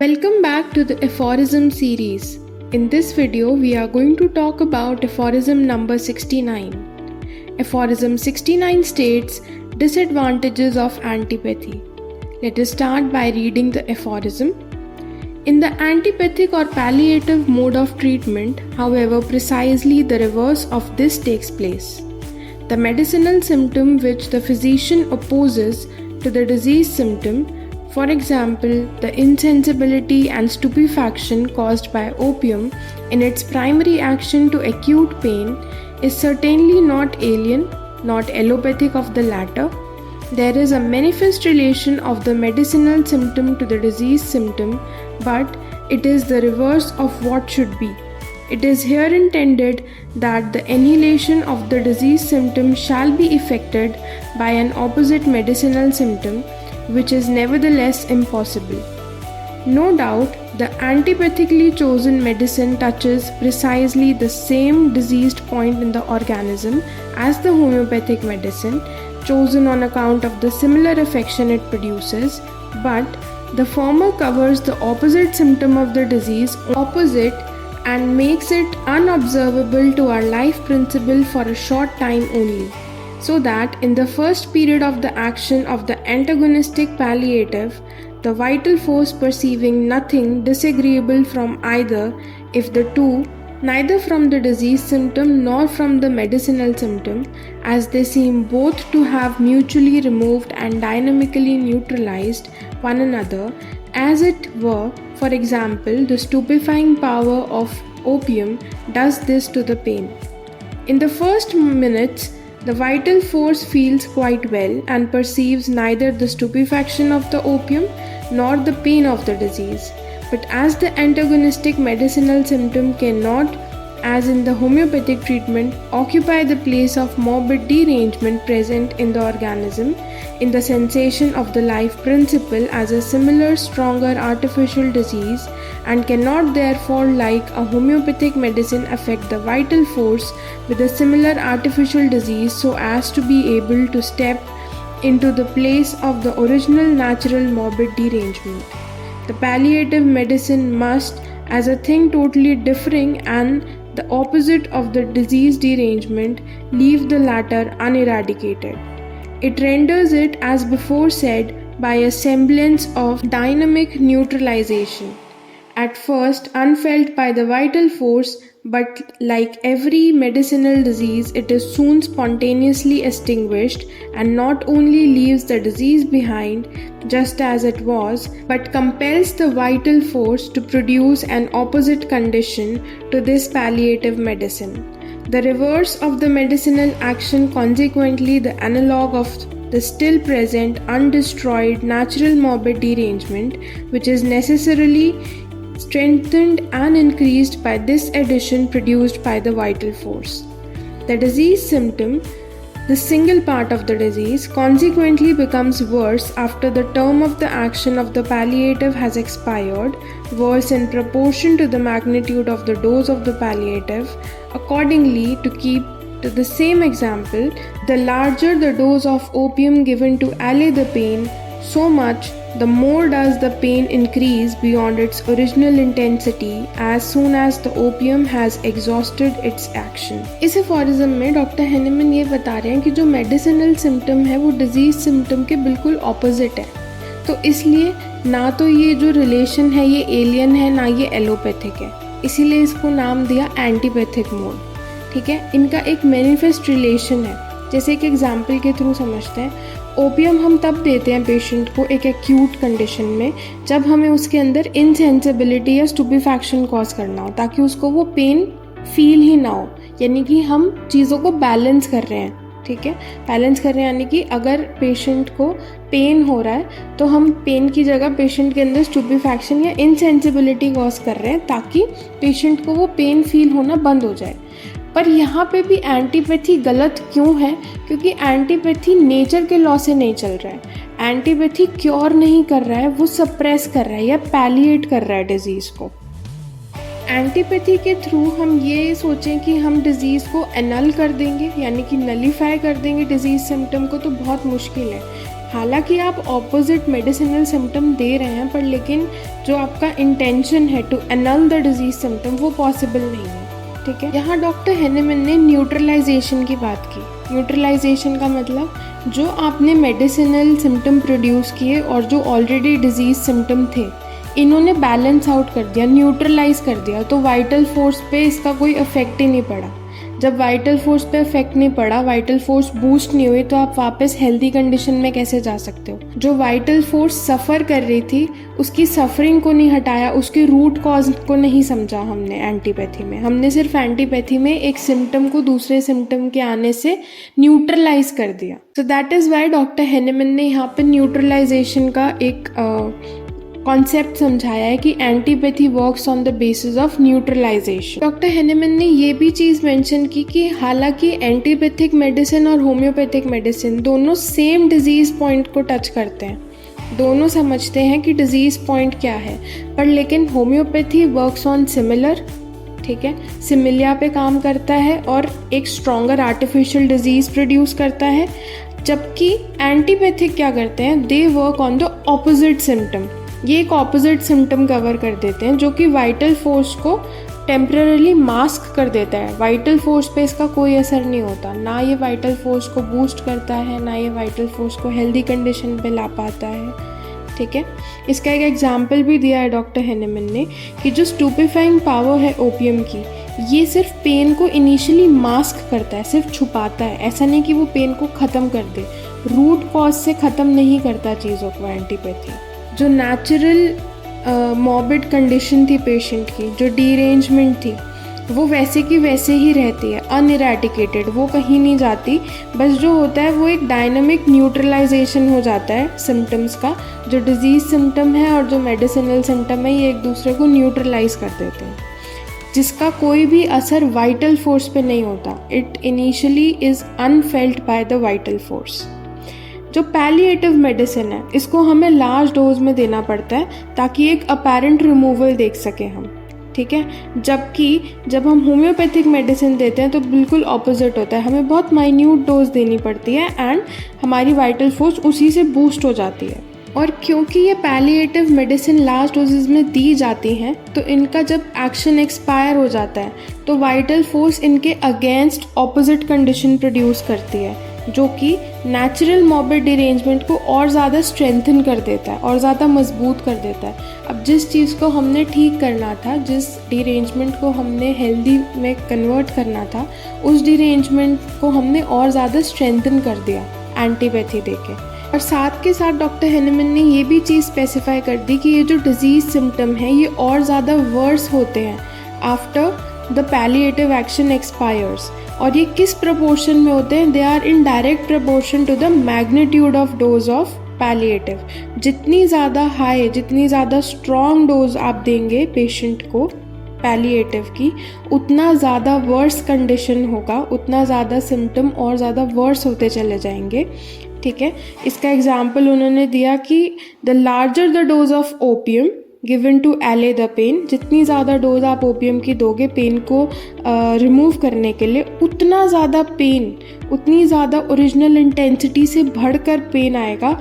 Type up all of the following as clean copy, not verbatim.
Welcome back to the aphorism series. In this video, we are going to talk about aphorism number 69. Aphorism 69 states disadvantages of antipathy. Let us start by reading the aphorism. In the antipathic or palliative mode of treatment, however, precisely the reverse of this takes place. The medicinal symptom which the physician opposes to the disease symptom, for example, the insensibility and stupefaction caused by opium in its primary action to acute pain, is certainly not alien, not allopathic of the latter. There is a manifest relation of the medicinal symptom to the disease symptom, but it is the reverse of what should be. It is here intended that the annihilation of the disease symptom shall be effected by an opposite medicinal symptom, which is nevertheless impossible. No doubt, the antipathically chosen medicine touches precisely the same diseased point in the organism as the homeopathic medicine, chosen on account of the similar affection it produces, but the former covers the opposite symptom of the disease opposite and makes it unobservable to our life principle for a short time only, so that in the first period of the action of the antagonistic palliative, the vital force perceiving nothing disagreeable from either, if the two, neither from the disease symptom nor from the medicinal symptom, as they seem both to have mutually removed and dynamically neutralized one another, as it were. For example, the stupefying power of opium does this to the pain. In the first minutes, the vital force feels quite well and perceives neither the stupefaction of the opium nor the pain of the disease. But as the antagonistic medicinal symptom cannot, as in the homeopathic treatment, occupy the place of morbid derangement present in the organism, in the sensation of the life principle as a similar stronger artificial disease, and cannot therefore like a homeopathic medicine affect the vital force with a similar artificial disease so as to be able to step into the place of the original natural morbid derangement. The palliative medicine must, as a thing totally differing and the opposite of the disease derangement, leave the latter uneradicated. It renders it, as before said, by a semblance of dynamic neutralization, at first unfelt by the vital force, but like every medicinal disease, it is soon spontaneously extinguished, and not only leaves the disease behind, just as it was, but compels the vital force to produce an opposite condition to this palliative medicine. The reverse of the medicinal action, consequently the analogue of the still present, undestroyed natural morbid derangement, which is necessarily strengthened and increased by this addition produced by the vital force. The disease symptom, the single part of the disease, consequently becomes worse after the term of the action of the palliative has expired, worse in proportion to the magnitude of the dose of the palliative. Accordingly, to keep to the same example, the larger the dose of opium given to allay the pain, so much the more does the pain increase beyond its original intensity as soon as the opium has exhausted its action. इस aphorism में doctor Hahnemann ये बता रहे हैं कि जो medicinal symptom है वो डिजीज सिम्टम के बिल्कुल ऑपोजिट है, तो इसलिए ना तो ये जो रिलेशन है ये एलियन है ना ये एलोपैथिक है, इसीलिए इसको नाम दिया एंटीपैथिक मोड. ठीक है, इनका एक मैनिफेस्ट रिलेशन है. जैसे एक एग्जाम्पल के थ्रू समझते हैं. ओपियम हम तब देते हैं पेशेंट को एक एक्यूट कंडीशन में जब हमें उसके अंदर इनसेंसिबिलिटी या स्टुपिफैक्शन कॉज करना हो, ताकि उसको वो पेन फील ही ना हो. यानी कि हम चीज़ों को बैलेंस कर रहे हैं. ठीक है, बैलेंस कर रहे हैं यानी कि अगर पेशेंट को पेन हो रहा है तो हम पेन की जगह पेशेंट के अंदर स्टुपिफैक्शन या इनसेंसिबिलिटी कॉज कर रहे हैं ताकि पेशेंट को वो पेन फील होना बंद हो जाए. पर यहाँ पे भी एंटीपैथी गलत क्यों है? क्योंकि एंटीपैथी नेचर के लॉ से नहीं चल रहा है. एंटीपैथी क्योर नहीं कर रहा है, वो सप्रेस कर रहा है या पैलिएट कर रहा है डिजीज़ को. एंटीपैथी के थ्रू हम ये सोचें कि हम डिज़ीज़ को एनल कर देंगे यानी कि नलीफाई कर देंगे डिज़ीज़ सिम्टम को, तो बहुत मुश्किल है. हालांकि आप ऑपोजिट मेडिसिनल सिम्टम दे रहे हैं, पर लेकिन जो आपका इंटेंशन है to annul the disease symptom वो पॉसिबल नहीं है। ठीक है, यहाँ डॉक्टर हेनेमन ने न्यूट्रलाइजेशन की बात की। न्यूट्रलाइजेशन का मतलब जो आपने मेडिसिनल सिम्टम प्रोड्यूस किए और जो ऑलरेडी डिजीज सिम्टम थे, इन्होंने बैलेंस आउट कर दिया, न्यूट्रलाइज कर दिया, तो वाइटल फोर्स पे इसका कोई इफेक्ट ही नहीं पड़ा। जब वाइटल फोर्स पे इफेक्ट नहीं पड़ा, वाइटल फोर्स बूस्ट नहीं हुई, तो आप वापस हेल्दी कंडीशन में कैसे जा सकते हो। जो वाइटल फोर्स सफ़र कर रही थी उसकी सफरिंग को नहीं हटाया, उसके रूट कॉज को नहीं समझा हमने एंटीपैथी में। हमने सिर्फ एंटीपैथी में एक सिम्टम को दूसरे सिम्टम के आने से न्यूट्रलाइज कर दिया। So that is why doctor Hahnemann ने यहाँ पे न्यूट्रलाइजेशन का एक कॉन्सेप्ट समझाया है कि antipathy works on the basis of neutralisation. Doctor Hahnemann ने ये भी चीज़ मेंशन की कि हालांकि एंटीपैथिक मेडिसिन और होम्योपैथिक मेडिसिन दोनों सेम डिजीज़ पॉइंट को टच करते हैं, दोनों समझते हैं कि डिजीज़ पॉइंट क्या है, पर लेकिन होम्योपैथी वर्क्स ऑन सिमिलर, ठीक है, सिमिलिया पे काम करता है और एक स्ट्रॉन्गर आर्टिफिशियल डिजीज़ प्रोड्यूस करता है, जबकि एंटीपैथिक क्या करते हैं, they work on the opposite symptom. ये एक ऑपोजिट सिम्टम कवर कर देते हैं जो कि वाइटल फोर्स को टेम्पररीली मास्क कर देता है। वाइटल फोर्स पे इसका कोई असर नहीं होता, ना ये वाइटल फोर्स को बूस्ट करता है, ना ये वाइटल फोर्स को हेल्दी कंडीशन पे ला पाता है। ठीक है, इसका एक एग्जाम्पल भी दिया है डॉक्टर हेनेमन ने कि जो स्टूपिफाइंग पावर है ओपियम की, ये सिर्फ पेन को इनिशियली मास्क करता है, सिर्फ छुपाता है, ऐसा नहीं कि वो पेन को ख़त्म कर दे। रूट कॉज से ख़त्म नहीं करता चीज़ों को एंटीपैथी। जो नेचुरल मॉर्बिड कंडीशन थी पेशेंट की, जो डीरेंजमेंट थी, वो वैसे की वैसे ही रहती है, अनइरेडिकेटेड, वो कहीं नहीं जाती। बस जो होता है वो एक डायनामिक न्यूट्रलाइजेशन हो जाता है सिम्टम्स का। जो डिजीज़ सिम्टम है और जो मेडिसिनल सिम्टम है, ये एक दूसरे को न्यूट्रलाइज कर देते हैं, जिसका कोई भी असर वाइटल फोर्स पे नहीं होता। It initially is unfelt by the vital force. जो पैलिएटिव मेडिसिन है, इसको हमें लार्ज डोज में देना पड़ता है ताकि एक अपेरेंट रिमूवल देख सकें हम। ठीक है, जबकि जब हम होम्योपैथिक मेडिसिन देते हैं तो बिल्कुल ऑपोजिट होता है, हमें बहुत माइन्यूट डोज देनी पड़ती है एंड हमारी वाइटल फोर्स उसी से बूस्ट हो जाती है। और क्योंकि ये पैलिएटिव मेडिसिन लार्ज डोजेज में दी जाती हैं, तो इनका जब एक्शन एक्सपायर हो जाता है तो वाइटल फोर्स इनके अगेंस्ट ऑपोजिट कंडीशन प्रोड्यूस करती है, जो कि नेचुरल मॉर्बिड डिरेंजमेंट को और ज़्यादा स्ट्रेंथन कर देता है और ज़्यादा मजबूत कर देता है। अब जिस चीज़ को हमने ठीक करना था, जिस डिरेंजमेंट को हमने हेल्दी में कन्वर्ट करना था, उस डिरेंजमेंट को हमने और ज़्यादा स्ट्रेंथन कर दिया एंटीपैथी देके। और साथ के साथ डॉक्टर हेनेमन ने ये भी चीज़ स्पेसिफाई कर दी कि ये जो डिजीज़ सिम्टम है, ये और ज़्यादा वर्स होते हैं after the palliative action expires. और ये किस प्रपोर्शन में होते हैं? They are in direct proportion to the magnitude of dose of palliative. जितनी ज़्यादा हाई, जितनी ज़्यादा स्ट्रॉन्ग डोज आप देंगे पेशेंट को पैलिएटिव की, उतना ज़्यादा वर्स कंडीशन होगा, उतना ज़्यादा सिम्टम और ज़्यादा वर्स होते चले जाएंगे। ठीक है, इसका एग्जाम्पल उन्होंने दिया कि the larger the dose of opium given to allay the pain, जितनी ज़्यादा डोज आप ओपियम की दोगे पेन को रिमूव करने के लिए, उतना ज़्यादा पेन, उतनी ज़्यादा ओरिजिनल इंटेंसिटी से बढ़कर पेन आएगा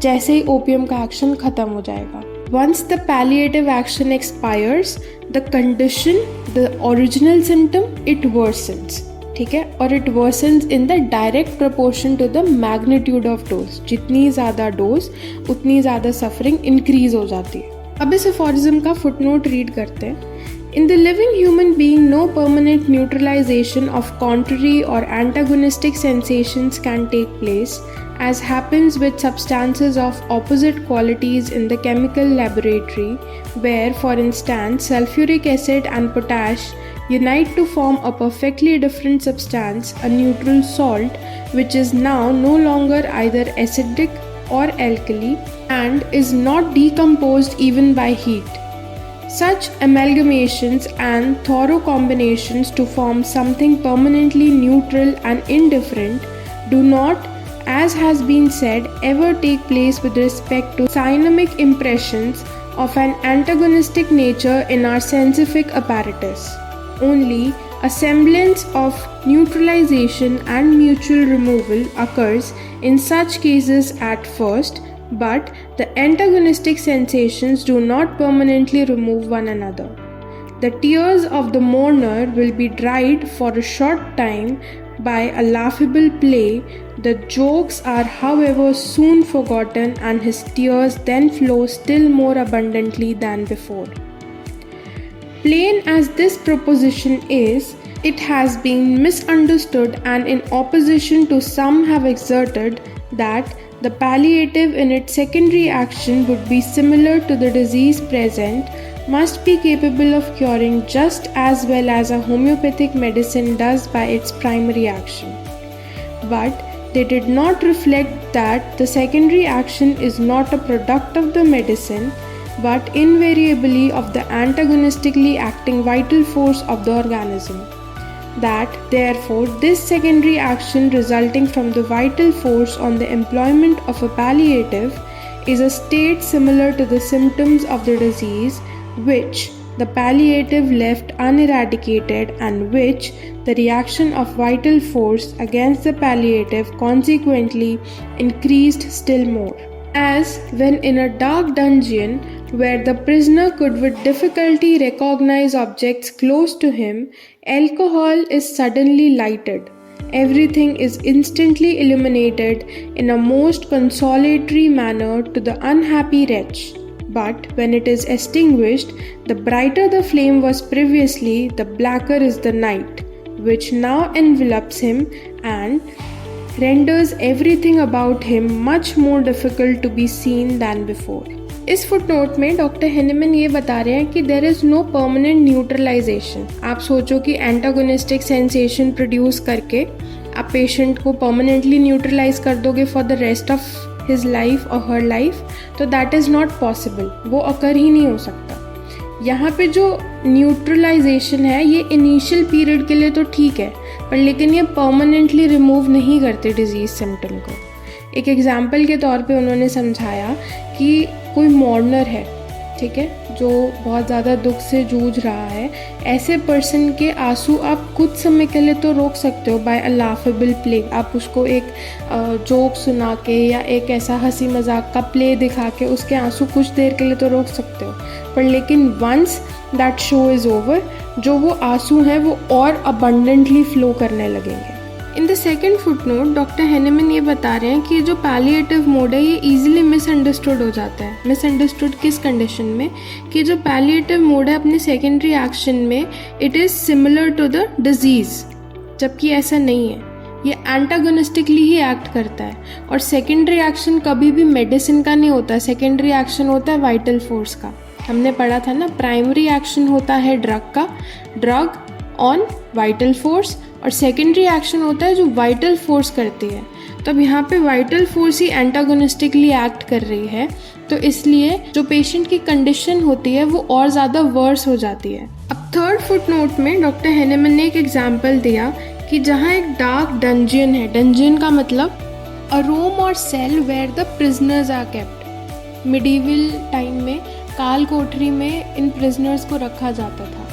जैसे ही ओपियम का एक्शन ख़त्म हो जाएगा। Once the palliative action expires, the condition, the original symptom, it worsens. ठीक है, और it worsens in the direct proportion to the magnitude of dose. जितनी ज़्यादा डोज उतनी ज़्यादा सफरिंग इंक्रीज हो जाती है। अब इस एफोरिज्म का फुटनोट रीड करते हैं। In the living human being, no permanent neutralization of contrary or antagonistic sensations can take place, as happens with substances of opposite qualities in the chemical laboratory, where, for instance, sulfuric acid and potash unite to form a perfectly different substance, a neutral salt, which is now no longer either acidic or alkali and is not decomposed even by heat. Such amalgamations and thorough combinations to form something permanently neutral and indifferent do not, as has been said, ever take place with respect to synamic impressions of an antagonistic nature in our sensific apparatus. Only A semblance of neutralization and mutual removal occurs in such cases at first, but the antagonistic sensations do not permanently remove one another. The tears of the mourner will be dried for a short time by a laughable play. The jokes are, however, soon forgotten, and his tears then flow still more abundantly than before. Plain as this proposition is, it has been misunderstood, and in opposition to some have exerted that the palliative in its secondary action would be similar to the disease present, must be capable of curing just as well as a homeopathic medicine does by its primary action. But they did not reflect that the secondary action is not a product of the medicine, but invariably of the antagonistically acting vital force of the organism. That, therefore, this secondary action resulting from the vital force on the employment of a palliative is a state similar to the symptoms of the disease, which the palliative left uneradicated, and which the reaction of vital force against the palliative consequently increased still more. As when in a dark dungeon, where the prisoner could with difficulty recognize objects close to him, alcohol is suddenly lighted. Everything is instantly illuminated in a most consolatory manner to the unhappy wretch. But when it is extinguished, the brighter the flame was previously, the blacker is the night, which now envelops him and renders everything about him much more difficult to be seen than before. इस footnote में doctor Hahnemann ये बता रहे हैं कि there is no permanent neutralisation. आप सोचो कि एंटागोनिस्टिक सेंसेशन प्रोड्यूस करके आप पेशेंट को परमानेंटली न्यूट्रलाइज कर दोगे for the rest of his life और हर लाइफ, तो दैट इज़ नॉट पॉसिबल. वो अकर ही नहीं हो सकता. यहाँ पे जो न्यूट्रलाइजेशन है ये इनिशियल पीरियड के लिए तो ठीक है, पर लेकिन ये परमानेंटली रिमूव नहीं करते डिजीज़ सिम्टम को. एक एग्जाम्पल के तौर पे उन्होंने समझाया कि कोई मॉर्नर है, ठीक है, जो बहुत ज़्यादा दुख से जूझ रहा है. ऐसे पर्सन के आंसू आप कुछ समय के लिए तो रोक सकते हो बाय अ लाफेबल प्ले. आप उसको एक जोक सुना के या एक ऐसा हंसी मजाक का प्ले दिखा के उसके आंसू कुछ देर के लिए तो रोक सकते हो, पर लेकिन once that show is over, जो वो आंसू हैं वो और अबंडेंटली फ्लो करने लगेंगे. In the second footnote doctor Hahnemann ये बता रहे हैं कि जो पैलिएटिव मोड है ये ईजिली मिसअंडरस्टूड हो जाता है. मिसअंडरस्टूड किस कंडीशन में, कि जो पैलिएटिव मोड है अपने सेकेंडरी एक्शन में it is similar to the disease, जबकि ऐसा नहीं है. ये एंटागोनिस्टिकली ही एक्ट करता है. और सेकेंडरी एक्शन कभी भी मेडिसिन का नहीं होता है. सेकेंडरी एक्शन होता है वाइटल फोर्स का. हमने पढ़ा था ना, प्राइमरी एक्शन होता है ड्रग का, ड्रग ऑन वाइटल फोर्स, और सेकेंडरी एक्शन होता है जो वाइटल फोर्स करती है. तो अब यहाँ पे वाइटल फोर्स ही एंटागोनिस्टिकली एक्ट कर रही है, तो इसलिए जो पेशेंट की कंडीशन होती है वो और ज़्यादा वर्स हो जाती है. अब थर्ड फुटनोट में डॉक्टर हेनेमन ने एक एग्जाम्पल दिया कि जहाँ एक डार्क डंजियन है. डंजियन का मतलब अ रूम और cell where the prisoners are kept. Medieval time में काल कोठरी में इन प्रिजनर्स को रखा जाता था,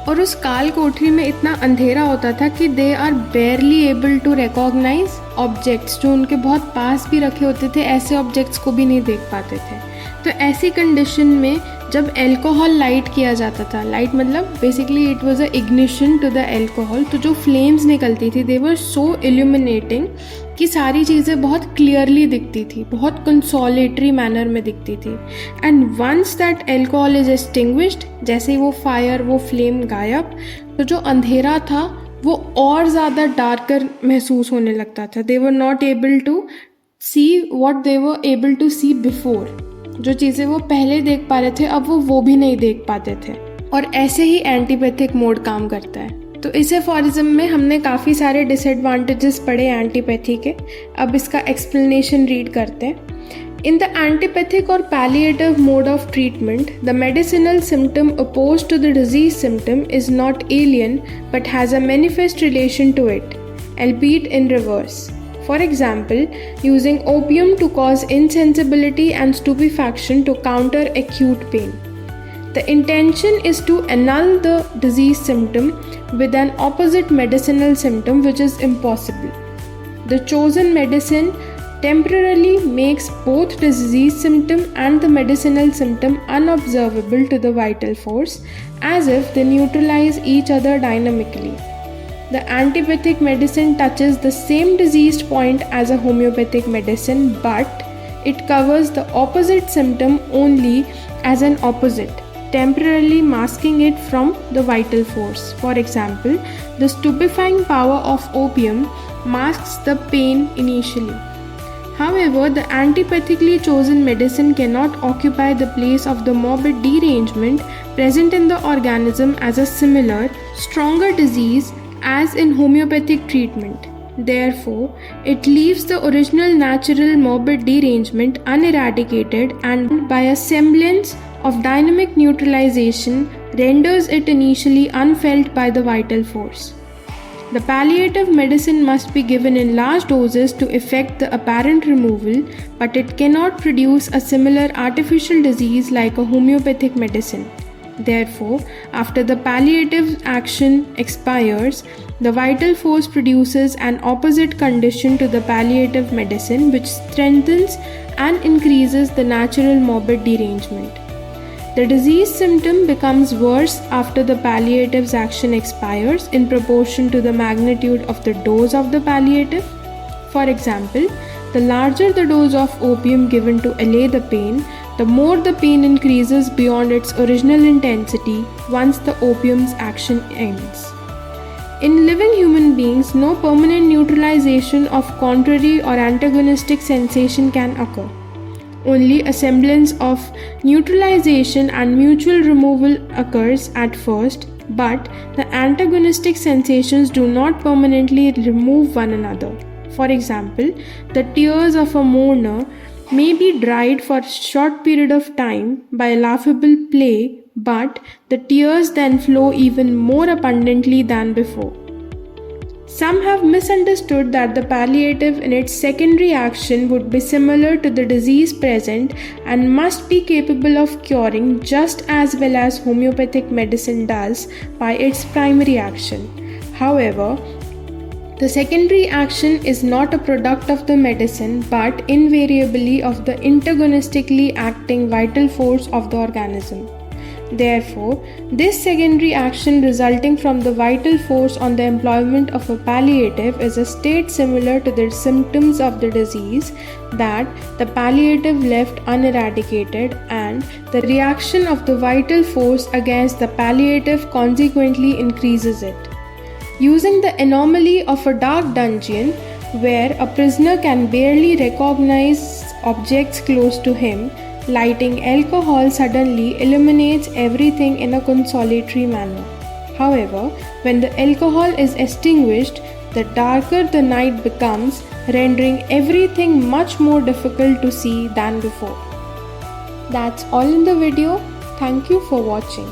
और उस काल कोठरी में इतना अंधेरा होता था कि they are barely able to recognise objects. जो उनके बहुत पास भी रखे होते थे ऐसे ऑब्जेक्ट्स को भी नहीं देख पाते थे. तो ऐसी कंडीशन में जब एल्कोहल लाइट किया जाता था, लाइट मतलब basically it was a ignition to the alcohol, तो जो फ्लेम्स निकलती थी दे वर सो इल्यूमिनेटिंग कि सारी चीज़ें बहुत क्लियरली दिखती थी, बहुत कंसोलेटरी मैनर में दिखती थी. And once that alcohol is extinguished, जैसे ही वो फायर, वो फ्लेम गायब, तो जो अंधेरा था वो और ज़्यादा डार्कर महसूस होने लगता था. They were not able to see what they were able to see before. जो चीज़ें वो पहले देख पा रहे थे अब वो भी नहीं देख पाते थे. और ऐसे ही एंटीपैथिक मोड काम करता है. तो इस एफोरिज्म में हमने काफ़ी सारे डिसएडवांटेजेस पढ़े एंटीपैथी के. अब इसका एक्सप्लेनेशन रीड करते हैं. In the antipathic or palliative mode of treatment, the medicinal symptom opposed to the disease symptom is not alien but has a manifest relation to it, albeit in reverse. For example, using opium to cause insensibility and stupefaction to counter acute pain. The intention is to annul the disease symptom with an opposite medicinal symptom, which is impossible. The chosen medicine temporarily makes both the disease symptom and the medicinal symptom unobservable to the vital force, as if they neutralize each other dynamically. The antibiotic medicine touches the same diseased point as a homeopathic medicine, but it covers the opposite symptom only as an opposite, temporarily masking it from the vital force. For example, the stupefying power of opium masks the pain initially. However, the antipathically chosen medicine cannot occupy the place of the morbid derangement present in the organism as a similar, stronger disease as in homeopathic treatment. Therefore, it leaves the original natural morbid derangement uneradicated and by a semblance of dynamic neutralization renders it initially unfelt by the vital force. The palliative medicine must be given in large doses to effect the apparent removal, but it cannot produce a similar artificial disease like a homeopathic medicine. Therefore, after the palliative action expires, the vital force produces an opposite condition to the palliative medicine, which strengthens and increases the natural morbid derangement. The disease symptom becomes worse after the palliative's action expires in proportion to the magnitude of the dose of the palliative. For example, the larger the dose of opium given to allay the pain, the more the pain increases beyond its original intensity once the opium's action ends. In living human beings, no permanent neutralization of contrary or antagonistic sensation can occur. Only a semblance of neutralization and mutual removal occurs at first, but the antagonistic sensations do not permanently remove one another. For example, the tears of a mourner may be dried for a short period of time by laughable play, but the tears then flow even more abundantly than before. Some have misunderstood that the palliative in its secondary action would be similar to the disease present and must be capable of curing just as well as homeopathic medicine does by its primary action. However, the secondary action is not a product of the medicine but invariably of the antagonistically acting vital force of the organism. Therefore, this secondary action resulting from the vital force on the employment of a palliative is a state similar to the symptoms of the disease that the palliative left uneradicated, and the reaction of the vital force against the palliative consequently increases it. Using the anomaly of a dark dungeon where a prisoner can barely recognize objects close to him, lighting alcohol suddenly illuminates everything in a consolatory manner. However, when the alcohol is extinguished, the darker the night becomes, rendering everything much more difficult to see than before. That's all in the video. Thank you for watching.